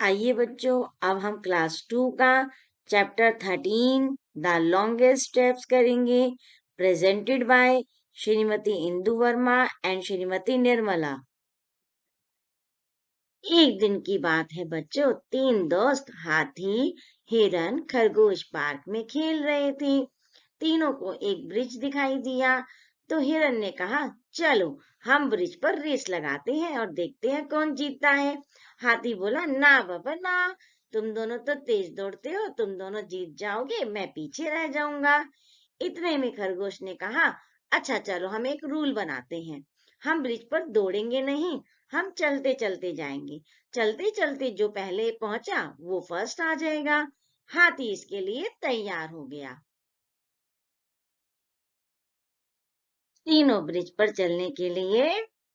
आइए बच्चों, अब हम क्लास 2 का चैप्टर 13 द लॉन्गेस्ट स्टेप्स करेंगे, presented by Shrimati Indu Verma and Shrimati Nirmala. एक दिन की बात है बच्चों, 3 दोस्त हाथी, हिरन, खरगोश पार्क में खेल रहे थे। तीनों को एक ब्रिज दिखाई दिया तो हिरन ने कहा, चलो हम ब्रिज पर रेस लगाते हैं और देखते हैं कौन जीतता है। हाथी बोला, ना बाबा ना, तुम दोनों तो तेज दौड़ते हो, तुम दोनों जीत जाओगे, मैं पीछे रह जाऊंगा। इतने में खरगोश ने कहा, अच्छा चलो हम एक रूल बनाते हैं, हम ब्रिज पर दौड़ेंगे नहीं, हम चलते चलते जाएंगे, चलते चलते जो पहले पहुंचा वो फर्स्ट आ जाएगा। हाथी इसके लिए तैयार हो गया। तीनों ब्रिज पर चलने के लिए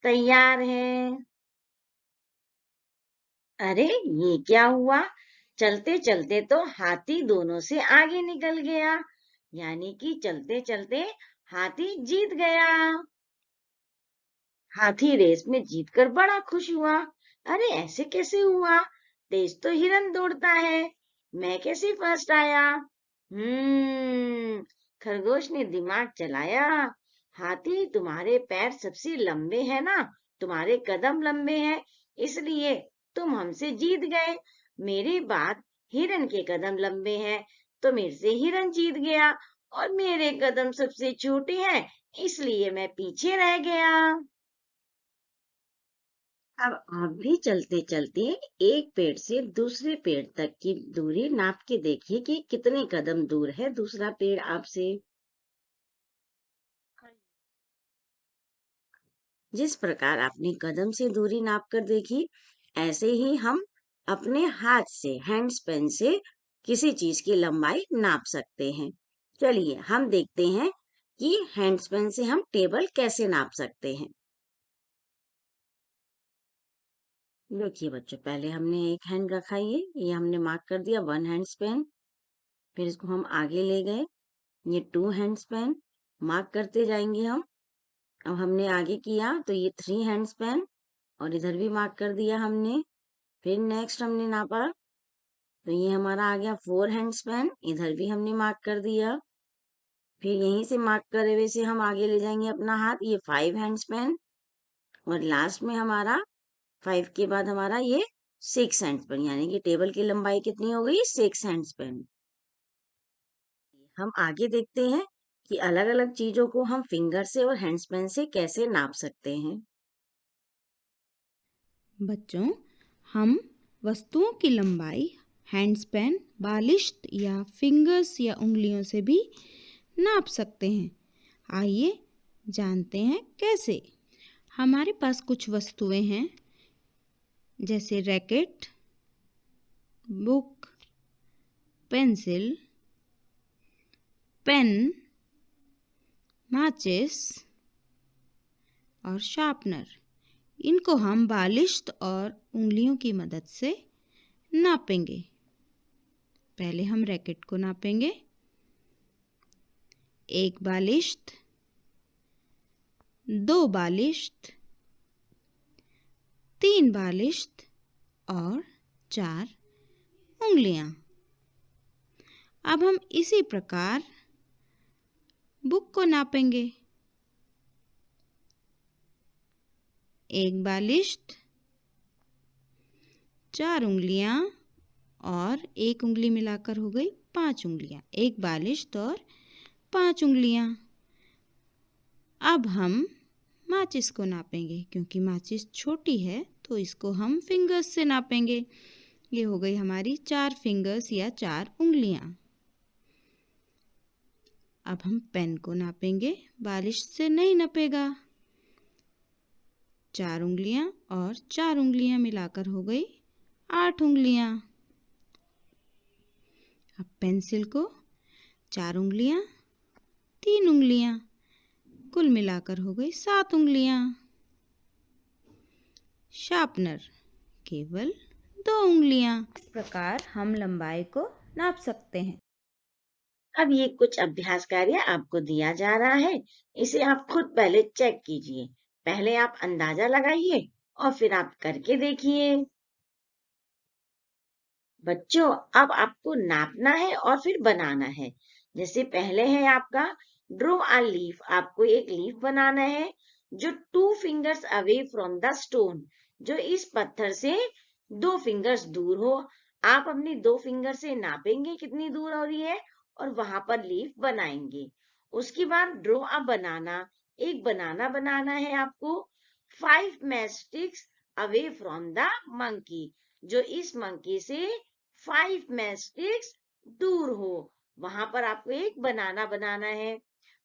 तैयार हैं। अरे ये क्या हुआ, चलते चलते तो हाथी दोनों से आगे निकल गया, यानी कि चलते चलते हाथी जीत गया। हाथी रेस में जीतकर बड़ा खुश हुआ। अरे ऐसे कैसे हुआ, तेज तो हिरन दौड़ता है, मैं कैसे फर्स्ट आया। खरगोश ने दिमाग चलाया। हाथी, तुम्हारे पैर सबसे लंबे हैं ना, तुम्हारे कदम लंबे हैं, इसलिए तुम हमसे जीत गए। मेरे बाद हिरन के कदम लंबे हैं तो मेरे से हिरन जीत गया, और मेरे कदम सबसे छोटे हैं इसलिए मैं पीछे रह गया। अब आप भी चलते चलते एक पेड़ से दूसरे पेड़ तक की दूरी नाप के देखिए कि कितने कदम दूर है दूसरा पेड़ आपसे। जिस प्रकार आपने कदम से दूरी नाप कर देखी, ऐसे ही हम अपने हाथ से, हैंड्स पेन से किसी चीज की लंबाई नाप सकते हैं। चलिए हम देखते हैं कि हैंड्स पेन से हम टेबल कैसे नाप सकते हैं। देखिए बच्चों, पहले हमने एक हैंड रखा, ये हमने मार्क कर दिया 1 हैंड्स पेन। फिर इसको हम आगे ले गए, ये 2 हैंड्स पेन मार्क करते जाएंगे हम। अब हमने आगे किया तो ये 3 हैंड्स पेन, और इधर भी मार्क कर दिया हमने। फिर नेक्स्ट हमने नापा तो ये हमारा आ गया 4 हैंड्स पेन, इधर भी हमने मार्क कर दिया। फिर यहीं से मार्क करे हुए से हम आगे ले जाएंगे अपना हाथ, ये 5 हैंड्स पेन, और लास्ट में हमारा 5 के बाद हमारा ये 6 हैंड्स पेन, यानी कि टेबल की लंबाई कितनी हो गई, 6 हैंड्स पेन। हम आगे देखते हैं कि अलग अलग चीजों को हम फिंगर से और हैंड्स पेन से कैसे नाप सकते हैं। बच्चों, हम वस्तुओं की लंबाई हैंड्स पेन, बालिश्त या फिंगर्स या उंगलियों से भी नाप सकते हैं। आइए जानते हैं कैसे। हमारे पास कुछ वस्तुएं हैं, जैसे रैकेट, बुक, पेंसिल, पेन, माचिस और शार्पनर। इनको हम बालिश्त और उंगलियों की मदद से नापेंगे। पहले हम रैकेट को नापेंगे। 1 बालिश्त, 2 बालिश्त, 3 बालिश्त और 4 उंगलियां। अब हम इसी प्रकार बुक को नापेंगे। 1 बालिश्त, 4 उंगलियां और 1 उंगली मिलाकर हो गई 5 उंगलियां। 1 बालिश्त और 5 उंगलियां। अब हम माचिस को नापेंगे, क्योंकि माचिस छोटी है तो इसको हम फिंगर्स से नापेंगे। ये हो गई हमारी 4 फिंगर्स या 4 उंगलियां। अब हम पेन को नापेंगे, बालिश से नहीं नपेगा। 4 उंगलियां और 4 उंगलियां मिलाकर हो गई 8 उंगलियां। अब पेंसिल को 4 उंगलियां, 3 उंगलियां, कुल मिलाकर हो गई 7 उंगलियां। शार्पनर केवल 2 उंगलियां। इस प्रकार हम लंबाई को नाप सकते हैं। अब ये कुछ अभ्यास कार्य आपको दिया जा रहा है, इसे आप खुद पहले चेक कीजिए। पहले आप अंदाजा लगाइए और फिर आप करके देखिए। बच्चों अब आपको नापना है और फिर बनाना है। जैसे पहले है आपका ड्रॉ अ लीफ, आपको एक लीफ बनाना है जो 2 fingers away from the stone, जो इस पत्थर से 2 fingers दूर हो। आप अपनी 2 फिंगर से नापेंगे कितनी दूर हो रही है और वहां पर लीफ बनाएंगे। उसके बाद ड्रॉ अ बनाना, एक बनाना बनाना है आपको 5 matchsticks away from the monkey, जो इस मंकी से 5 मैचस्टिक्स दूर हो, वहां पर आपको एक बनाना बनाना है।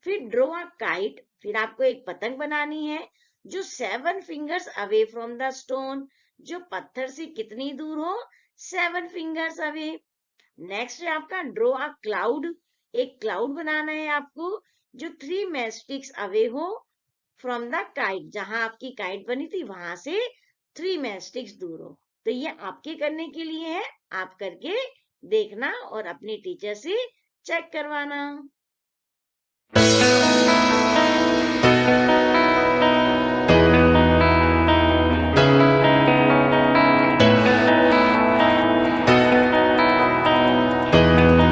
फिर ड्रॉ अ काइट, फिर आपको एक पतंग बनानी है जो 7 fingers away from the stone, जो पत्थर से कितनी दूर हो, 7 fingers अवे। नेक्स्ट है आपका ड्रॉ अ क्लाउड, एक क्लाउड बनाना है आपको जो 3 मैचस्टिक्स अवे हो फ्रॉम द काइट, जहां आपकी काइट बनी थी वहां से 3 मैचस्टिक्स दूर हो। तो ये आपके करने के लिए है, आप करके देखना और अपने टीचर से चेक करवाना।